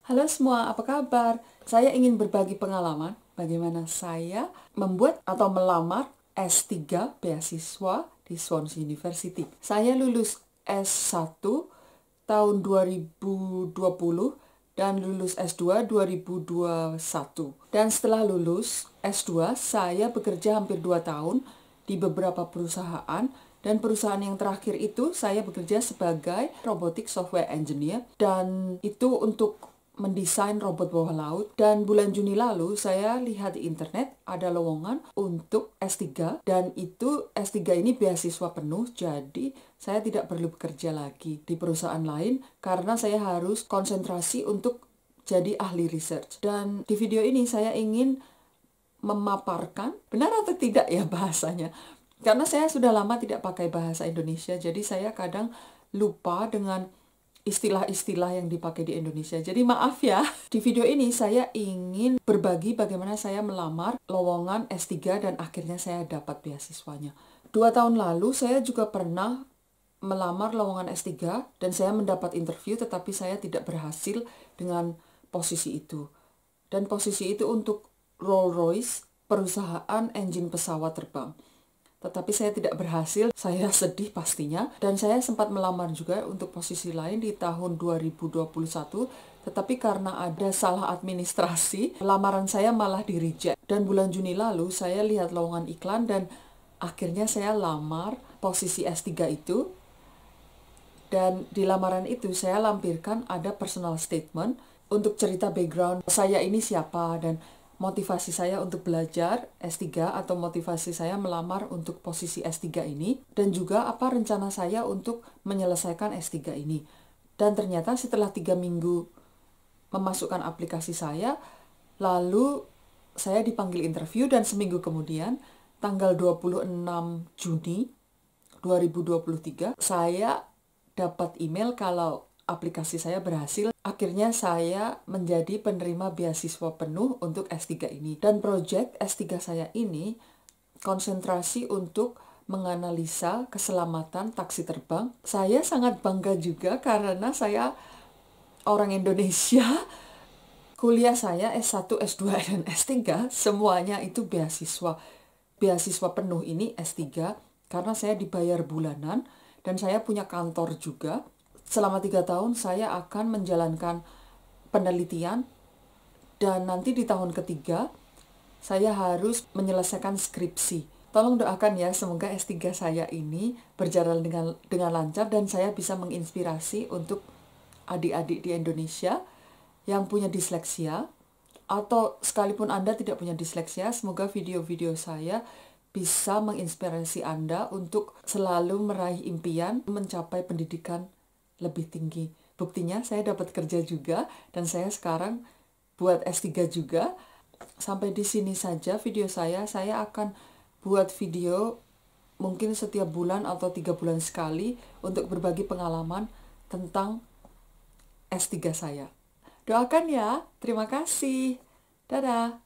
Halo semua, apa kabar? Saya ingin berbagi pengalaman bagaimana saya membuat atau melamar S3 beasiswa di Swansea University. Saya lulus S1 tahun 2020 dan lulus S2 2021. Dan setelah lulus S2, saya bekerja hampir 2 tahun di beberapa perusahaan. Dan perusahaan yang terakhir itu saya bekerja sebagai robotic software engineer. Dan itu untuk mendesain robot bawah laut. Dan bulan Juni lalu saya lihat di internet ada lowongan untuk S3. Dan itu S3 ini beasiswa penuh, jadi saya tidak perlu bekerja lagi di perusahaan lain karena saya harus konsentrasi untuk jadi ahli research. Dan di video ini saya ingin memaparkan, benar atau tidak ya bahasanya, karena saya sudah lama tidak pakai bahasa Indonesia, jadi saya kadang lupa dengan istilah-istilah yang dipakai di Indonesia. Jadi maaf ya. Di video ini saya ingin berbagi bagaimana saya melamar lowongan S3 dan akhirnya saya dapat beasiswanya. 2 tahun lalu saya juga pernah melamar lowongan S3 dan saya mendapat interview, tetapi saya tidak berhasil dengan posisi itu. Dan posisi itu untuk Rolls-Royce, perusahaan engine pesawat terbang. Tetapi saya tidak berhasil, saya sedih pastinya. Dan saya sempat melamar juga untuk posisi lain di tahun 2021. Tetapi karena ada salah administrasi, lamaran saya malah di-reject. Dan bulan Juni lalu saya lihat lowongan iklan dan akhirnya saya lamar posisi S3 itu. Dan di lamaran itu saya lampirkan ada personal statement untuk cerita background saya ini siapa dan motivasi saya untuk belajar S3 atau motivasi saya melamar untuk posisi S3 ini, dan juga apa rencana saya untuk menyelesaikan S3 ini. Dan ternyata setelah 3 minggu memasukkan aplikasi saya, lalu saya dipanggil interview dan seminggu kemudian, tanggal 26 Juni 2023, saya dapat email kalau aplikasi saya berhasil. Akhirnya saya menjadi penerima beasiswa penuh untuk S3 ini. Dan proyek S3 saya ini konsentrasi untuk menganalisa keselamatan taksi terbang. Saya sangat bangga juga karena saya orang Indonesia. Kuliah saya S1, S2, dan S3 semuanya itu beasiswa. Beasiswa penuh ini S3 karena saya dibayar bulanan dan saya punya kantor juga. Selama 3 tahun saya akan menjalankan penelitian dan nanti di tahun ketiga saya harus menyelesaikan skripsi. Tolong doakan ya, semoga S3 saya ini berjalan dengan lancar dan saya bisa menginspirasi untuk adik-adik di Indonesia yang punya disleksia, atau sekalipun Anda tidak punya disleksia, semoga video-video saya bisa menginspirasi Anda untuk selalu meraih impian mencapai pendidikan lebih tinggi. Buktinya saya dapat kerja juga dan saya sekarang buat S3 juga. Sampai di sini saja video saya. Saya akan buat video mungkin setiap bulan atau 3 bulan sekali untuk berbagi pengalaman tentang S3 saya. Doakan ya. Terima kasih. Dadah.